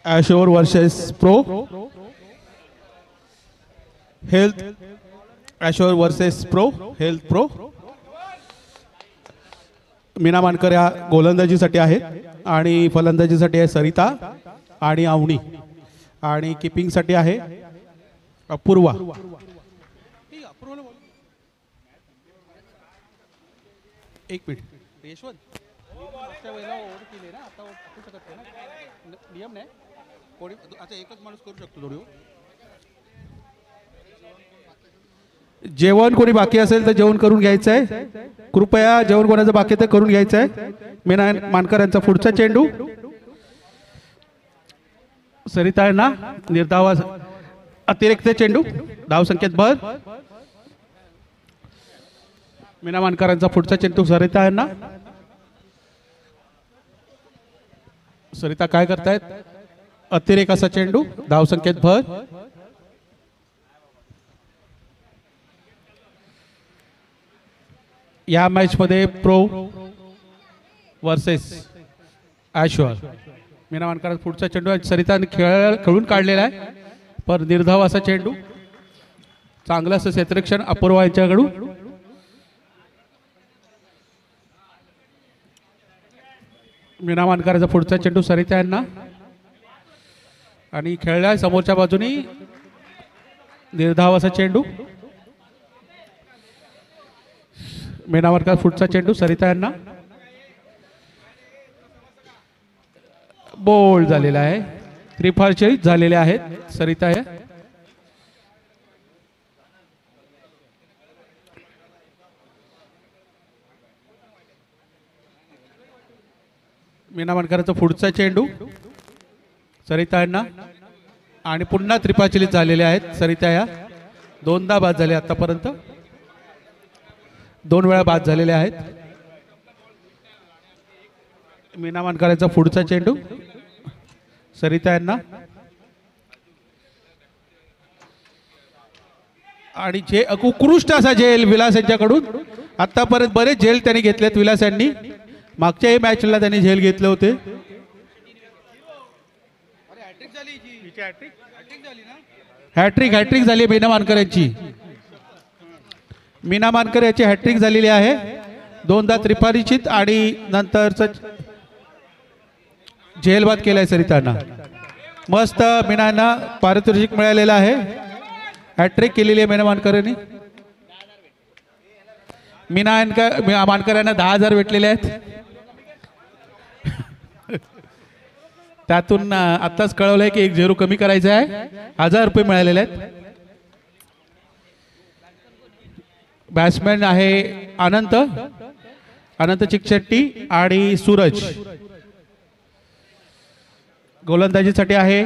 ॲशोर versus Pro Health. Ashore versus Pro Health Pro. Meena Mankar या गोलंदाजीसाठी आहेत आणि फलंदाजीसाठी आहे सरिता आणि अवनी आणि किपिंगसाठी आहे अपूर्वा. एक मिनिट यशवंत नियम नाही कोणी आता एकच माणूस करू शकतो थोडी. जेवण कोणी बाकी असेल तर जेवण करून घ्यायचं आहे. कृपया जेवण कोणाचं बाकी तर करून घ्यायचं आहे. मीना मानकर यांचा पुढचा चेंडू सरिता यांना निर्धाव अतिरिक्त चेंडू धाव संकेत भर. मीना मानकरांचा पुढचा चेंडू सरिता यांना. सरिता काय करतायत अतिरेक असा चेंडू धाव संकेत भर. या मॅच मध्ये प्रो वर्सेस ॲशोर. मीना मानकर पुढचा चेंडू सरिताने खेळून काढलेला आहे पर निर्धाव असा चेंडू. चांगलं असं क्षेत्ररक्षण अपूर्वा यांच्याकडून. मीना मानकरांचा पुढचा चेंडू सरिता यांना आणि खेळला समोरच्या बाजूनी निर्धाव असा चेंडू. मीना मानकर पुढचा चेंडू सरिता यांना. बोल्ड झालेला आहे. त्रिफळाचरित झालेले आहेत सरिता या. मीना मानकरांचा पुढचा चेंडू सरिता यांना आणि पुन्हा त्रिफळाचरित झालेले आहेत सरिता या. दोनदा बाद झाले आतापर्यंत. 2 वेळा बाद झालेले आहेत. मीना मानकरांचा पुढचा चेंडू सरिता यांना आणि उत्कृष्ट असा झेल विलास यांच्याकडून. आतापर्यंत बरेच झेल त्यांनी घेतलेत विलास यांनी. मागच्याही मॅचला त्यांनी झेल घेतले होते. हॅट्रिक झाली मीना मानकर यांची. मीना मानकर याची हॅट्रिक झालेली आहे. 2दा त्रिफळाचरित आणि नंतरच झेलबाद केलाय सरितांना. मस्त मीनांना पारितोषिक मिळालेलं आहे. हॅट्रिक केलेली आहे मीना मानकरांनी. मीना मानकर यांना 10,000 भेटलेले आहेत. त्यातून आत्ताच कळवलंय की 1 झेरो कमी करायचं आहे. 1,000 रुपये मिळालेले आहेत. बॅट्समॅन आहे अनंत चिकशेट्टी आणि सूरज. गोलंदाजीसाठी आहे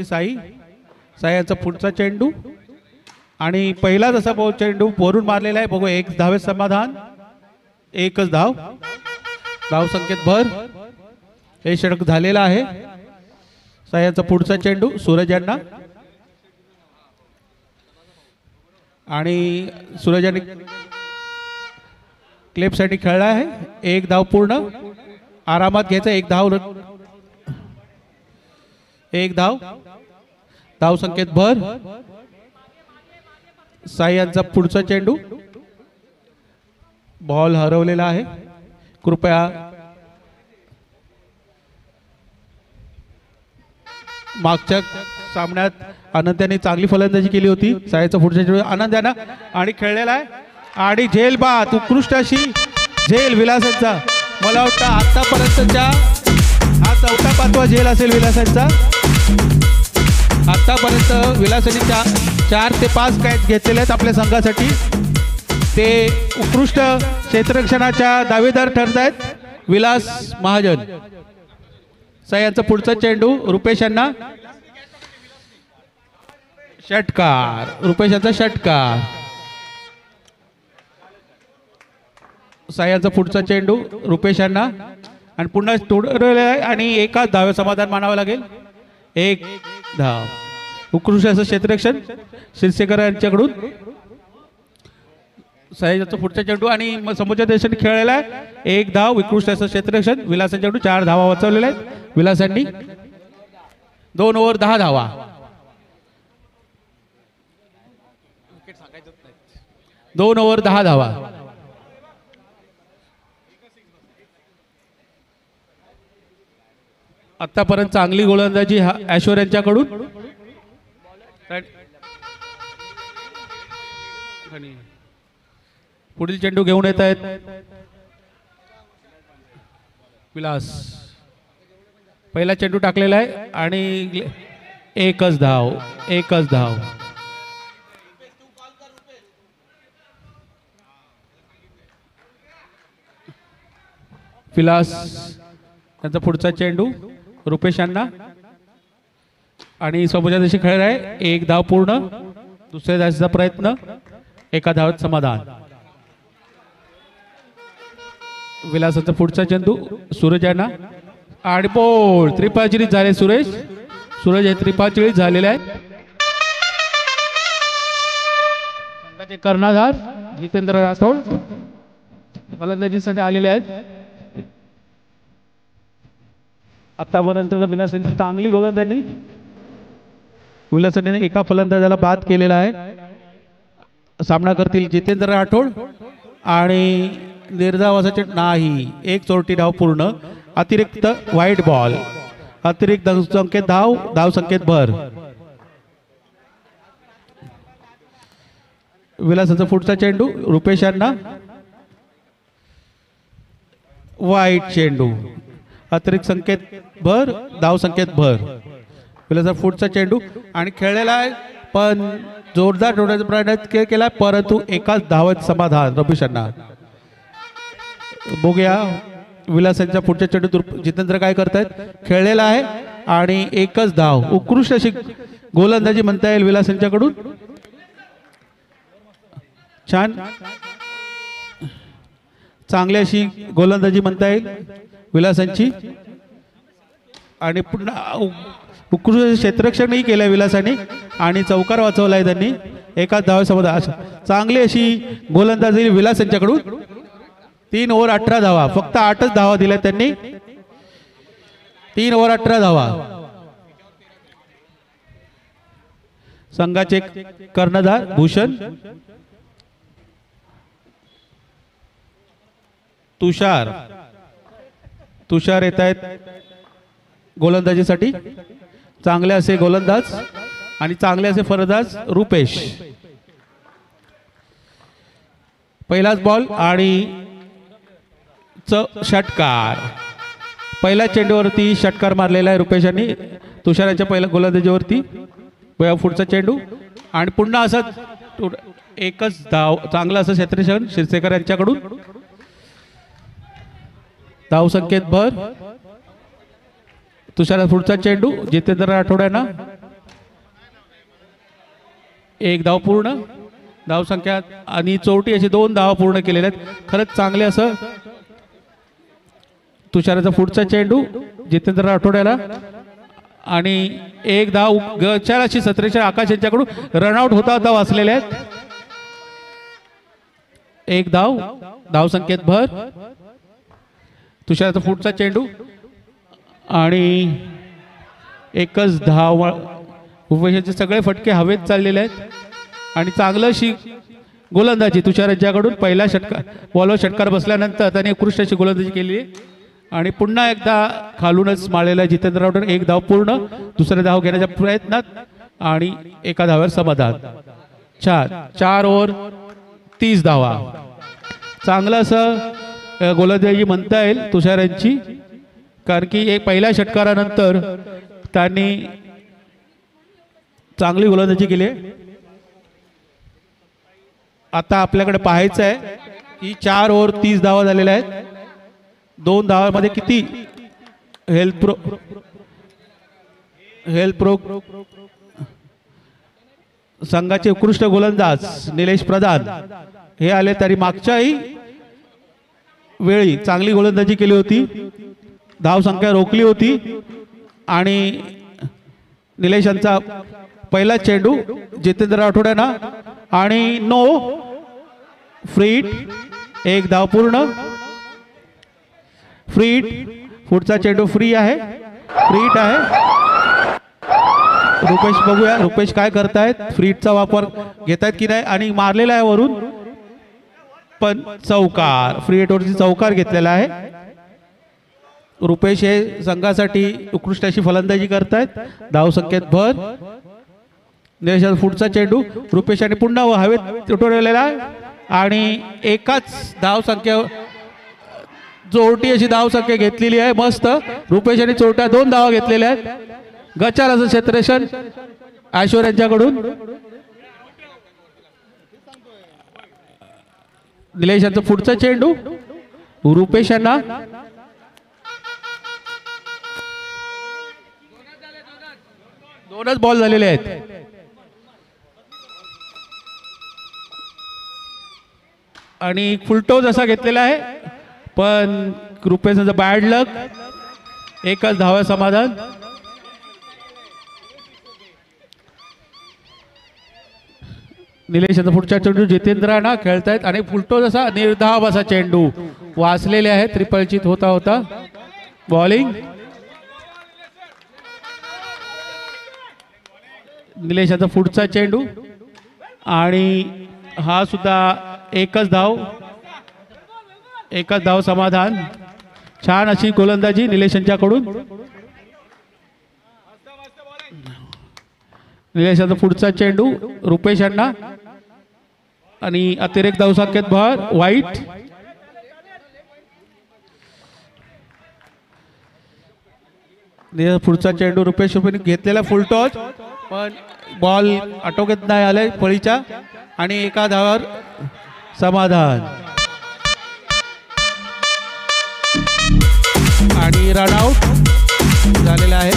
साई. साई यांचा पुढचा चेंडू आणि पहिला जसा चेंडू वरून मारलेला आहे. बघू 1 धावे समाधान. 1च धाव. धाव संकेत भर. हे षटक झालेला आहे. साई यांचा पुढचा चेंडू सूरज यांना आणि सूरज यांनी क्लिपसाठी खेळला आहे. 1 धाव पूर्ण. आरामात घ्यायचा. 1 धाव. 1 धाव. धाव संकेत भर. साई यांचा पुढचा चेंडू. बॉल हरवलेला आहे. कृपया मागच्या सामन्यात आनंद यांनी चांगली फलंदाजी केली होती. साईचा पुढचा चेंडू आनंद यांना आणि खेळलेला आहे आणि झेल बाद. उत्कृष्ट अशी झेल विलासांचा. मला वाटतं आतापर्यंतच्या हा 4था-5वा झेल असेल विलासांचा. आतापर्यंत विलासांनी 4 ते 5 कॅच घेतलेले आहेत आपल्या संघासाठी. ते उत्कृष्ट क्षेत्ररक्षणाच्या दावेदार ठरत आहेत विलास महाजन. साई यांचा पुढचा चेंडू रुपेश यांना. षटकार. रुपेश यांचा षटकार. सायांचा पुढचा चेंडू रुपेश यांना आणि पुन्हा तोडलेला आहे आणि एकाच धावे समाधान मानावं लागेल. एक धाव. उत्कृष्ट असं क्षेत्ररक्षण शिरसेकर यांच्याकडून. सायांचा पुढचा चेंडू आणि समोरच्या देशाने खेळलेला आहे. एक धाव. उत्कृष्ट असं क्षेत्ररक्षण विलासांच्या चेंडू. 4 धावा वाचवलेल्या आहेत विलासांनी. 2 ओव्हर 10 धावा. 2 ओव्हर 10 धावा. आतापर्यंत चांगली गोलंदाजी ऐश्वर्या यांच्याकडून. पुढील चेंडू घेऊन येत आहेत विलास. पहिला चेंडू टाकलेला आहे आणि एकच धाव. एकच धाव. विलास त्यांचा पुढचा चेंडू रुपेश यांना आणि समोरच्या दिवशी खेळ आहे. एक धाव पूर्ण. दुसऱ्या धावेचा प्रयत्न. एका धावेत समाधान. विलासाचा पुढचा चेंडू सूरज यांना आणि बोल. त्रिपाचिरीत झाले सुरेश. सूरज हे त्रिपाचिरीत झालेले आहेत. संघाचे कर्णधार जितेंद्र राठोड फलंदाजीसाठी आलेले आहेत. आतापर्यंत विलासांची चांगली गोलंदाजी. विलासाने एका फलंदाजाला बाद केलेला आहे. सामना करतील जितेंद्र राठोड आणि निर्धावासाचे नाही. एक चोरटी धाव पूर्ण. अतिरिक्त व्हाईट बॉल. अतिरिक्त संकेत धाव. धाव संकेत भर. विलासाचा पुढचा चेंडू रुपेश यांना वाईट चेंडू. अतिरिक्त संकेत भर. धाव संकेत भर. विलासा पुढचा चेंडू आणि खेळलेला आहे पण जोरदार डोळ्याचा प्रयत्न केला परंतु एकाच धावत समाधान रुपेश यांना. बघूया विलासांच्या पुढच्या चेंडू जितेंद्र काय करतायत. खेळलेला आहे आणि एकच धाव. उत्कृष्ट अशी गोलंदाजी म्हणता येईल विलासांच्याकडून. छान चांगली अशी गोलंदाजी म्हणता येईल विलासांची. आणि पुन्हा उत्कृष्ट क्षेत्ररक्षणही केलंय विलासाने आणि चौकार वाचवलाय त्यांनी. एकाच धाव समाधान. चांगली अशी गोलंदाजी विलास यांच्याकडून. 3 ओव्हर 18 धावा. फक्त 8च धावा दिल्या त्यांनी. 3 ओव्हर 18 धावा. संघाचे कर्णधार भूषण. तुषार येत आहेत गोलंदाजीसाठी. चांगले असे गोलंदाज आणि चांगले असे फलंदाज रुपेश. पहिलाच बॉल आणि षटकार. पहिल्या चेंडूवरती षटकार मारलेला आहे रुपेश यांनी तुषाराच्या पहिल्या गोलंदाजीवरती. पुढचा चेंडू आणि पुन्हा असं एकच धाव. चांगलं असं क्षेत्ररक्षण शिरसेकर यांच्याकडून. धाव संकेत भर. तुषारा पुढचा चेंडू जितेंद्र राठोड यांना. एक धाव पूर्ण. धाव संख्या आणि चौटी अशी 2 धावा पूर्ण केलेल्या आहेत. खरंच चांगले असं तुषाराचा पुढचा चेंडू जितेंद्र राठोड याला आणि एक धाव. गचाराशी 17 आकाश यांच्याकडून रनआउट होता वाचलेले आहेत. एक धाव. धाव संकेत भर. तुषाराचा पुढचा चेंडू आणि एकच धाव. उभयचे सगळे फटके हवेत चाललेले आहेत आणि चांगलं अशी गोलंदाजी तुषार यांच्याकडून. पहिला षटकार बॉलवर षटकार बसल्यानंतर त्याने उत्कृष्ट अशी गोलंदाजी केली आहे आणि पुन्हा एकदा खालूनच मारलेला जितेंद्र राठोड. एक धाव पूर्ण. दुसरा धाव घेण्याच्या प्रयत्नात आणि एका धावावर समाधान. 4 ओव्हर 30 धावा. चांगलं असं गोलंदाजी म्हणता येईल तुषार यांची कारण की एक पहिल्या षटकारानंतर त्यांनी चांगली गोलंदाजी केली. आता आपल्याकडे पाहायचं आहे की 4 ओव्हर 30 धावा झालेल्या आहेत. 2 धावांमध्ये किती हेल्थ प्रो संघाचे उत्कृष्ट गोलंदाज निलेश प्रधान हे आले तरी मागच्याही वेळी चांगली गोलंदाजी केली होती, धाव संख्या रोखली होती आणि निलेश यांचा पहिला चेंडू जितेंद्र राठोड यांना आणि नो फ्रीट, एक धाव पूर्ण. फ्रीट, पुढचा चेंडू फ्री आहे, फ्रीट आहे. रुपेश बघूया रुपेश काय करतायत, फ्रीटचा वापर घेतायत की नाही आणि मारलेला आहे वरून पण चौकार, फ्रीटवरती चौकार घेतलेला आहे. रुपेश हे संघासाठी उत्कृष्ट अशी फलंदाजी करतायत, धाव संख्येत भर. निलेश पुढचा चेंडू रुपेश आणि पुन्हा हवेत उठवलेला आहे आणि एकाच धाव संख्या चोरटी अशी धाव संख्या घेतलेली आहे. मस्त रुपेश आणि चोरट्या 2 धावा घेतलेल्या आहेत. गचाल असं क्षेत्ररक्षण ऐश्वर्या यांच्याकडून. निलेश यांचा पुढचा चेंडू रुपेश यांना दोनच बॉल झालेले आहेत आणि फुलटोज असा घेतलेला आहे पण रुपेशचा बॅड लक, एकच धावा समाधान. निलेश पुढच्या चेंडू जितेंद्र राणा खेळतायत आणि फुलटोज असा निर्धाव असा चेंडू वाचलेले आहे. त्रिपलचित होता होता बॉलिंग. निलेश पुढचा चेंडू आणि हा सुद्धा एकच धाव समाधान. छान अशी गोलंदाजी निलेश यांच्याकडून. निलेश पुढचा चेंडू रुपेश यांना आणि अतिरिक्त धाव संख्येत भर. वाईट, पुढचा चेंडू रुपेश घेतलेला फुलटॉस पण बॉल आटोक्यात नाही आलाय फळीच्या आणि एका धावावर समाधान. आणि रनआउट झालेला आहे.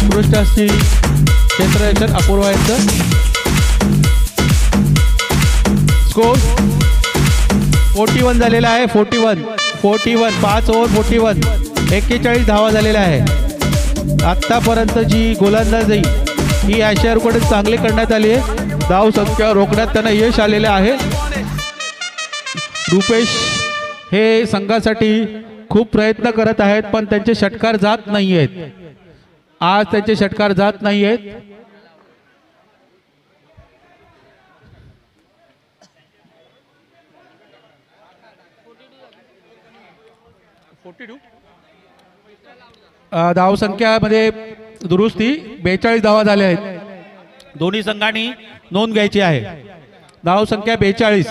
उत्कृष्ट अशी क्षेत्ररक्षण अपूर्वा यांचं. स्कोर 41 झालेला आहे. 41 5 ओव्हर 41, 41 धावा झालेल्या आहे. आतापर्यंत जी गोलंदाजी ही ऐश्वर्याकडे चांगली करण्यात आली आहे. धाव संख्या रोखण्यात त्यांना यश आलेले आहे. रुपेश हे संघासाठी खूप प्रयत्न करत आहेत पण त्यांचे षटकार जात नाही आहेत. आज त्यांचे षटकार जात नाही आहेत. धाव संख्यामध्ये दुरुस्ती 42 धावा झाल्या आहेत. दोन्ही संघांनी नोंद घ्यायची आहे. धाव संख्या 42.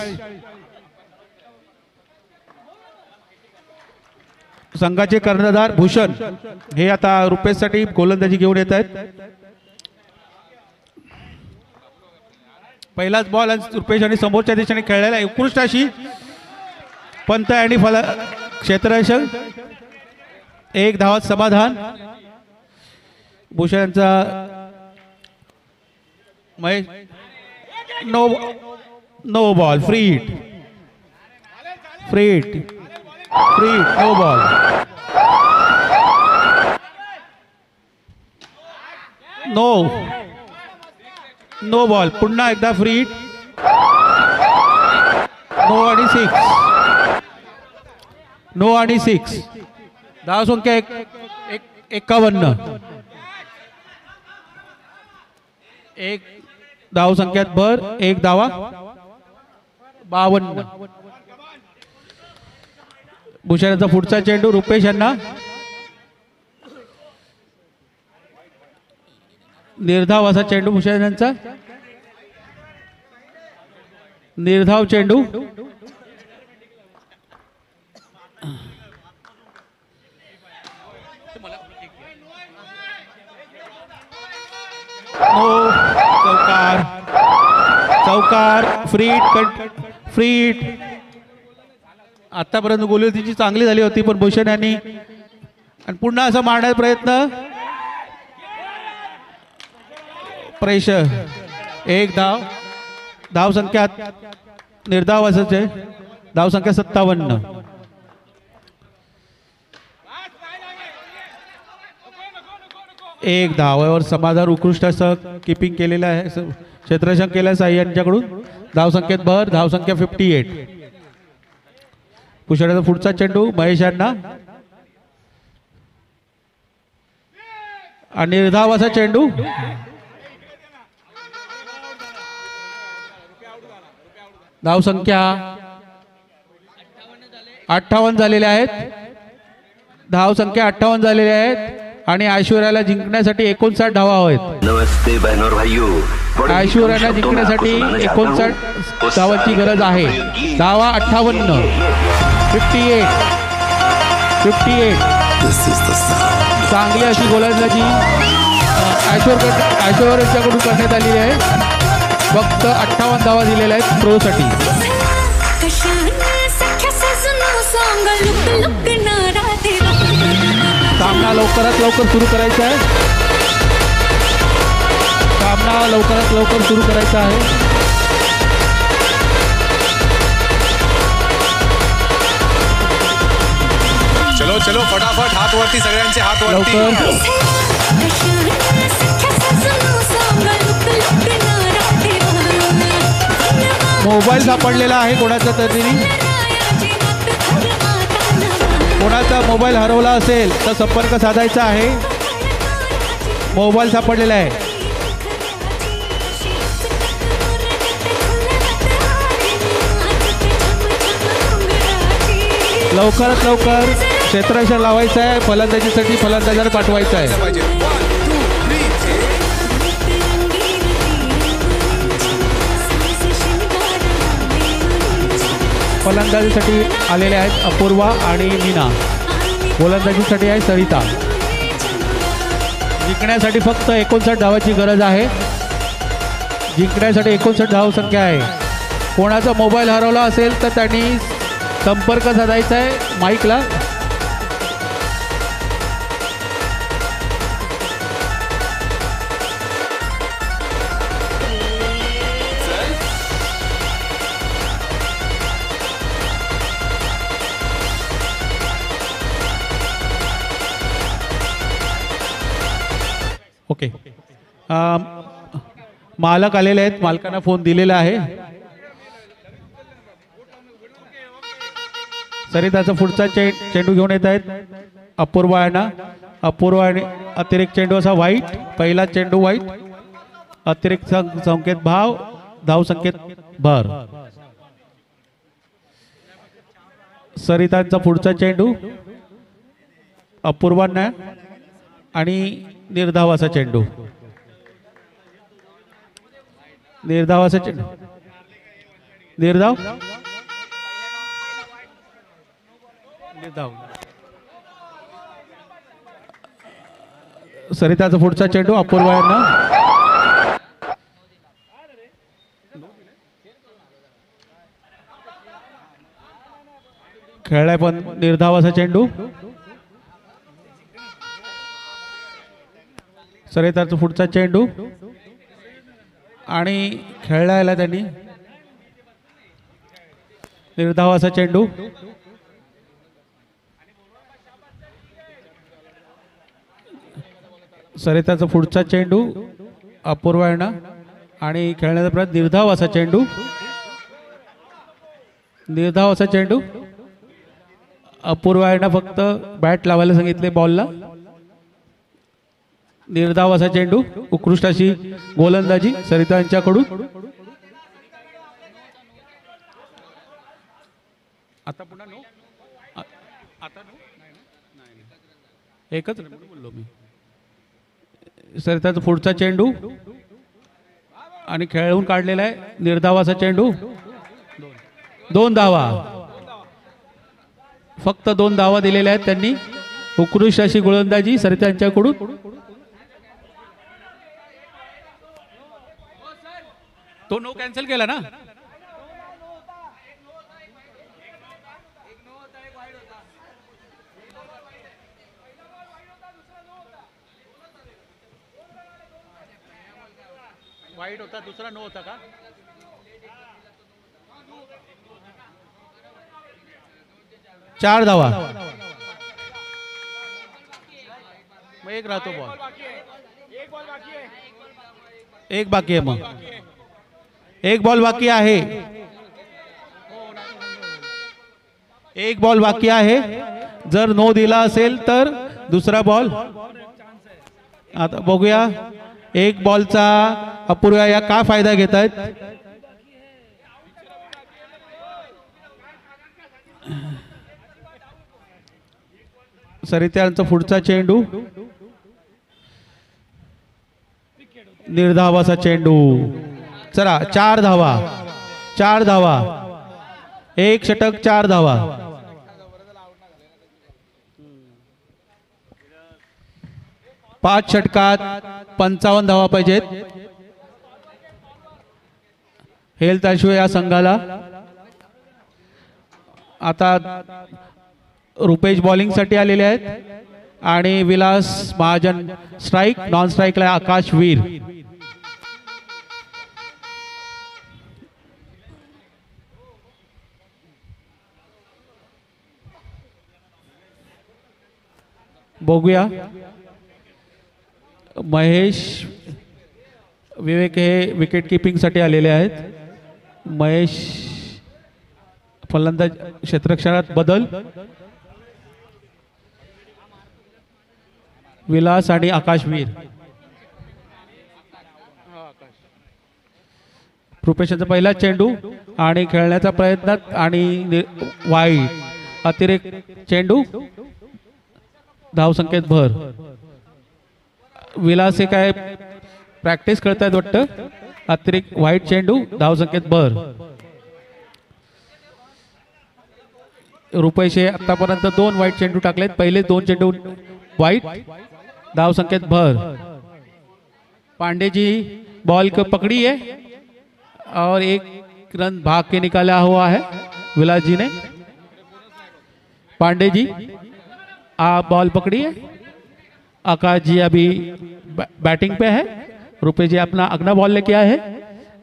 संघाचे कर्णधार भूषण हे आता रुपेशसाठी गोलंदाजी घेऊन येत आहेत. पहिलाच बॉल रुपेश आणि समोरच्या दिशेने खेळलेला उत्कृष्ट अशी पंत आणि क्षेत्ररक्षण, एक धावात समाधान. भूषण यांचा no ball, free hit no ball. No ball, पुन्हा एकदा फ्रीट, नो आणि 6. धाव संख्या 51. एक धाव संख्यात भर, एक धावा 52. भूषण यांचा पुढचा चेंडू रुपेश यांना निर्धाव असा चेंडू. भूषण यांचा निर्धाव चेंडू. चौकार, फ्रीट. आतापर्यंत गोलंदाजी चांगली झाली होती पण भूषण यांनी आणि पुन्हा असं मारण्याचा प्रयत्न. प्रेशर, एक धाव संख्या निर्धाव असच आहे. धाव संख्या 57. एक धावावर समाधान उत्कृष्ट असं किपिंग केलेलं आहे, क्षेत्ररक्षण केलं आहे साई यांच्याकडून. धावसंख्येत भर, धावसंख्या 58. पुष्कळचा पुढचा चेंडू महेश यांना आणि निर्धाव असा चेंडू. धावसंख्या 58 झालेल्या आहेत. धावसंख्या 58 झालेल्या आहेत आणि ऐश्वर्याला जिंकण्यासाठी 59 धावा आहेत. नमस्ते बहनों और भाइयों, ऐश्वर्याला जिंकण्यासाठी 59 धावांची गरज आहे. धावा 58. 58. चांगली अशी गोलंदाजी ऐश्वर्याकडून करण्यात आलेली आहे. फक्त 58 धावा दिलेल्या आहेत प्रोसाठी. सामना लवकरात लवकर सुरू करायचा आहे. सामना लवकरात लवकर सुरू करायचा आहे. चलो चलो फटाफट, हात वरती, सगळ्यांचे हात वरती. मोबाईल सापडलेला आहे कोणाचा तरी. कोणाचा मोबाईल हरवला असेल तर संपर्क साधायचा आहे. मोबाईल सापडलेला आहे. लवकरात लवकर क्षेत्ररक्षण लावायचं आहे. फलंदाजीसाठी फलंदाजाला पाठवायचं आहे. फलंदाजीसाठी आलेले आहेत अपूर्वा आणि मीना. गोलंदाजीसाठी आहे सरिता. जिंकण्यासाठी फक्त 59 धावाची गरज आहे. जिंकण्यासाठी 59 धावसंख्या आहे. कोणाचा मोबाईल हरवला असेल तर त्यांनी संपर्क साधायचा आहे माईकला. ओके. मालक आलेले आहेत. मालकांना फोन दिलेला आहे. सरिताचा पुढचा चेंडू घेऊन येत आहेत अपूर्वा यांना. अपूर्वा आणि अतिरिक्त चेंडू असा वाईट. पहिला चेंडू वाईट. अतिरिक्त संकेत भाव. धाव संकेत भर. सरितांचा पुढचा चेंडू अपूर्वांना आणि निर्धावाचा चेंडू. निर्धावाचा चेंडू. निर्धाव. सरिताचा पुढचा चेंडू अपूर्वा यांना. खेळलाय पण निर्धावाचा चेंडू. सरिताचा पुढचा चेंडू आणि खेळलायला त्यांनी निर्धावाचा चेंडू. सरिताचा पुढचा चेंडू अपूर्वा यांना आणि खेळण्याचा प्रयत्न. निर्धावाचा चेंडू. निर्धावाचा चेंडू. अपूर्वा यांना फक्त बॅट लावायला सांगितले बॉलला. निर्धावाचा चेंडू. उत्कृष्ट अशी गोलंदाजी सरिता यांच्याकडून. आता पुन्हा नो. आता नो. एकच बोललो मी. सरिताचा पुढचा चेंडू आणि खेळून काढलेला आहे. निर्धावाचा चेंडू. 2 धावा. फक्त 2 धावा दिलेल्या आहेत त्यांनी. उत्कृष्ट अशी गोलंदाजी सरिता यांच्याकडून. तो नो कॅन्सल केला ना. वाईट होता, दुसरा नो होता का. 4 धावा. मग एक राहतो बॉल. एक बाकी आहे मग, एक बॉल बाकी आहे, एक बॉल बाकी आहे. जर नो दिला असेल तर दुसरा बॉल. आता बघूया एक बॉलचा अपूर्वा या का फायदा घेत आहेत. सरित्यांचा पुढचा चेंडू, निर्धावाचा चेंडू. चला 4 धावा, 4 धावा, एक षटक 4 धावा. 5 षटकात 55 धावा पाहिजेत. हेल्थ इश्यू या संघाला. आता रुपेश बॉलिंग साठी आलेले आहेत आणि विलास महाजन स्ट्राइक. नॉन स्ट्राइकला आकाश वीर. बघूया महेश विवेक हे विकेट किपिंग साठी आलेले आहेत. महेश फलंदाज क्षेत्ररक्षणात बदल. विलास आणि आकाशवीर. रुपेशचा पहिला चेंडू आणि खेळण्याचा प्रयत्न आणि वाईट अतिरेक चेंडू. धाव संकेत भर. विलास हे काय प्रॅक्टिस करतायत वाटतं. अतिरिक्त वाईट चेंडू. धाव संकेत भर. रुपेश हे आतापर्यंत 2 वाईट चेंडू टाकलेत. पहिले 2 चेंडू वाईट. धाव संकेत भर. पांडे जी बॉल को पकड़ी है और 1 रन भाग के निकाला हुआ है विलास जी ने. पांडे जी आप बॉल पकड़िए. आकाश जी अभी बैटिंग पे है. रुपेश जी अपना अगला बॉल लेके आए हैं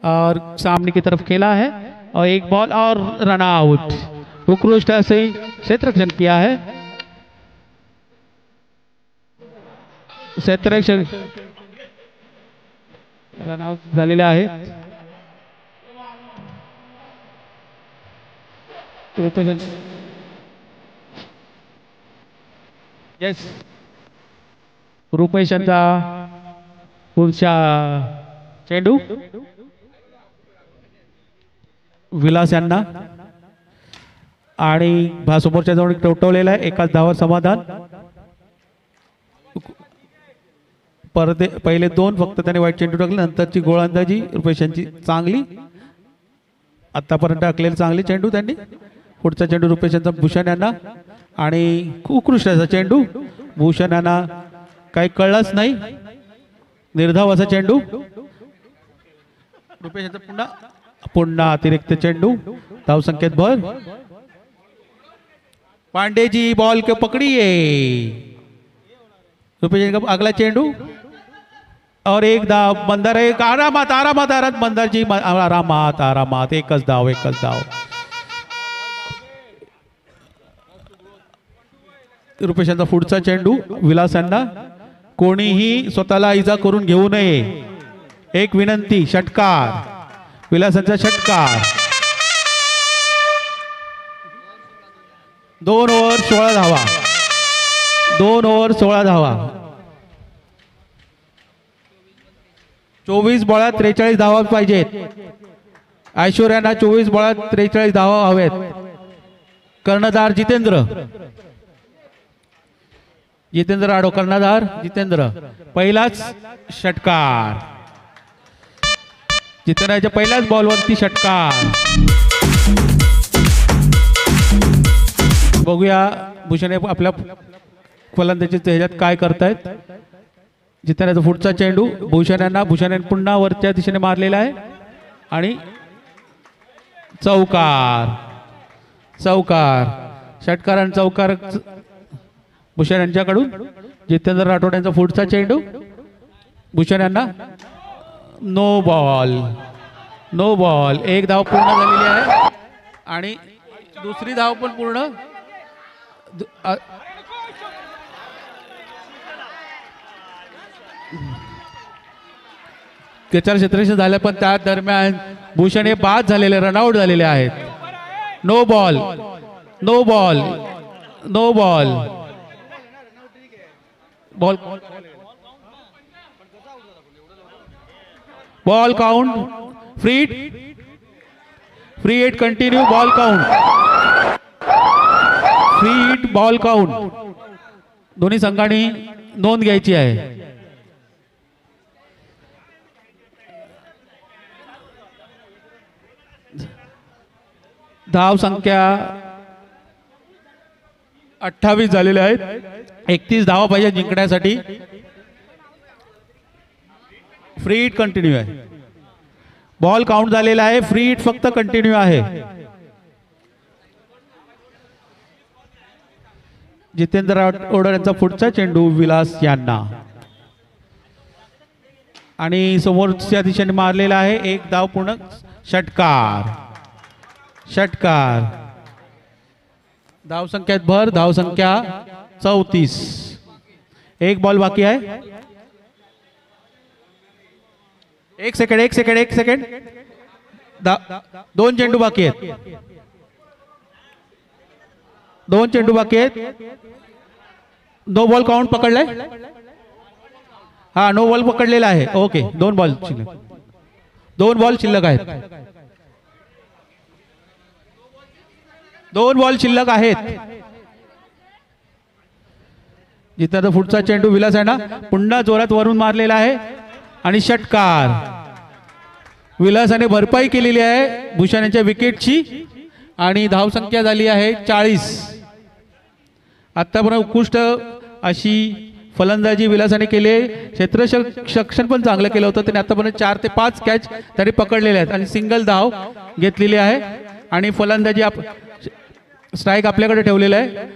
और सामने की तरफ खेला है और 1 बॉल और रन आउट. उत्कृष्ट से क्षेत्ररक्षण किया है. क्षेत्ररक्षण रन आउट झालेले आहे. येस रुपेशांचा पुढचा चेंडू. विलास यांना आणि समोरच्या जवळ टवटवलेला आहे. एकाच धावावर समाधान. पहिले 2 फक्त त्याने वाईट चेंडू टाकले. नंतरची गोलंदाजी रुपेशांची चांगली. आतापर्यंत टाकलेले चांगले चेंडू त्यांनी. पुढचा चेंडू रुपेशांचा भूषण यांना आणि उत्कृष्ट असा चेंडू. भूषण यांना काही कळलंच नाही. निर्धावाचा चेंडू. रुपेशांचा पुन्हा अतिरिक्त चेंडू. धाव संकेत भर. पांडे जी बॉल के पकड़िए. रुपेश का अगला चेंडू और 1 धाव. बंदर एक आरामात आरामात आरामात बंदर जी आरामात आरामात. एकच धाव, एकच धाव. रुपेशांचा पुढचा चेंडू. विलास यांना कोणीही स्वतःला इजा करून घेऊ नये. एक विनंती. षटकार. विलासांचा षटकार. 2 ओव्हर 16 धावा. 2 ओव्हर 16 धावा. 24 बॉलात 43 धावा पाहिजेत. ऐश्वर्यांना 24 बॉलात 43 धावा हवेत. कर्णधार जितेंद्र. जितेंद्र आडो कर्णधार जितेंद्र. पहिलाच षटकार. जितेंद्रच्या पहिल्याच बॉलवरती षटकार. बघूया भूषण आपल्या फलंदाजीच्या ह्याच्यात काय करतायत. जितेंद्रचा पुढचा चेंडू. भूषण यांना. भूषण यांनी पुन्हा वरच्या दिशेने मारलेला आहे आणि चौकार. चौकार. षटकार आणि चौकार भूषण यांच्याकडून. जितेंद्र राठोड यांचा पुढचा चेंडू. भूषण यांना नो बॉल. No ball. 1 धाव पूर्ण झालेली आहे आणि दुसरी धाव पण पूर्ण. त्याच्यावर क्षेत्ररक्षण झालं, पण त्या दरम्यान भूषण हे बाद झालेले, रनआउट झालेले आहेत. No ball, no ball, no ball. Ball ball count. Free free hit continue. Ball count. Free hit, ball count. दोन्ही संघांनी नोंद घ्यायची आहे. धाव संख्या 28 झालेले आहेत. 31 धावा पाहिजे जिंकण्यासाठी. फ्री हिट कंटिन्यू आहे. बॉल काउंट झालेला आहे. फ्री हिट फक्त कंटिन्यू आहे. जितेंद्र राठोड यांचा पुढचा चेंडू विलास यांना, आणि समोरच्या दिशेने मारलेला आहे. एक धाव पूर्ण. षटकार, षटकार. धाव संख्यात भर. धाव संख्या 34. एक बॉल बाकी आहे. एक सेकंड, एक सेकंड, एक सेकंड. दोन चेंडू बाकी आहेत. दोन चेंडू बाकी आहेत. नो बॉल काउंट पकडलाय. हा, नो बॉल पकडलेला आहे. ओके, दोन बॉल शिल्लक. दोन बॉल शिल्लक आहेत. दोन बॉल शिल्लक आहेत. जिथं पुढचा चेंडू विलास आहे ना, पुन्हा जोरात वरून मारलेला आहे आणि षटकार. विलासाने भरपाई केलेली आहे भूषण यांच्या विकेटची, आणि धाव संख्या झाली आहे 40. आतापर्यंत उत्कृष्ट अशी फलंदाजी विलासाने केली आहे. क्षेत्ररक्षण पण चांगलं केलं होतं त्याने. आतापर्यंत 4 ते 5 कॅच तरी पकडलेले आहेत आणि सिंगल धाव घेतलेली आहे. आणि फलंदाजी स्ट्राईक आपल्याकडे ठेवलेला आहे.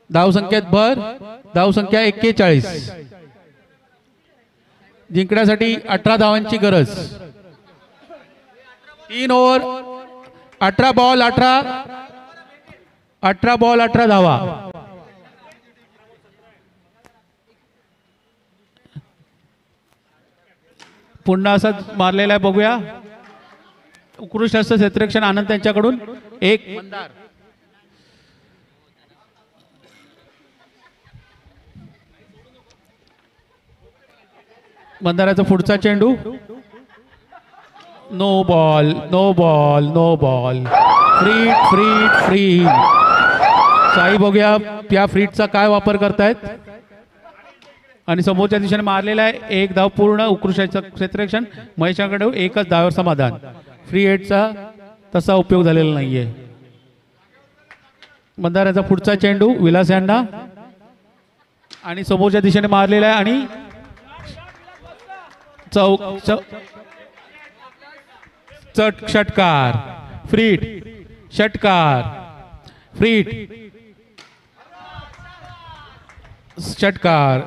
धाव संख्येत भर. धाव संख्या 41. जिंकण्यासाठी 18 धावांची गरज. 3 ओव्हर 18 बॉल 18 बॉल 18 धावा. पुन्हा असंच मारलेला आहे. बघूया. उत्कृष्ट असं क्षेत्ररक्षण आनंद त्यांच्याकडून. एक बंधाऱ्याचा पुढचा चेंडू. No ball, no ball, no ball. Free free free. साई बघूया या फ्रीटचा काय वापर करतायत. आणि समोरच्या दिशेने मारलेला आहे. एक धाव पूर्ण. उत्कृष्ट क्षेत्ररक्षण. महेशाकडे एकच धावावर समाधान. फ्री हिटचा तसा उपयोग झालेला नाहीये. बंधाऱ्याचा पुढचा चेंडू विलास यांना, आणि समोरच्या दिशेने मारलेला आहे आणि षटकार. फ्रीट, षटकार. फ्रीट, षटकार.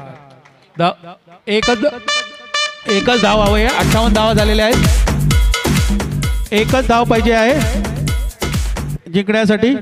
एकच धाव हवं आहे. 58 धावा झालेल्या आहेत. एकच धाव पाहिजे आहे जिंकण्यासाठी.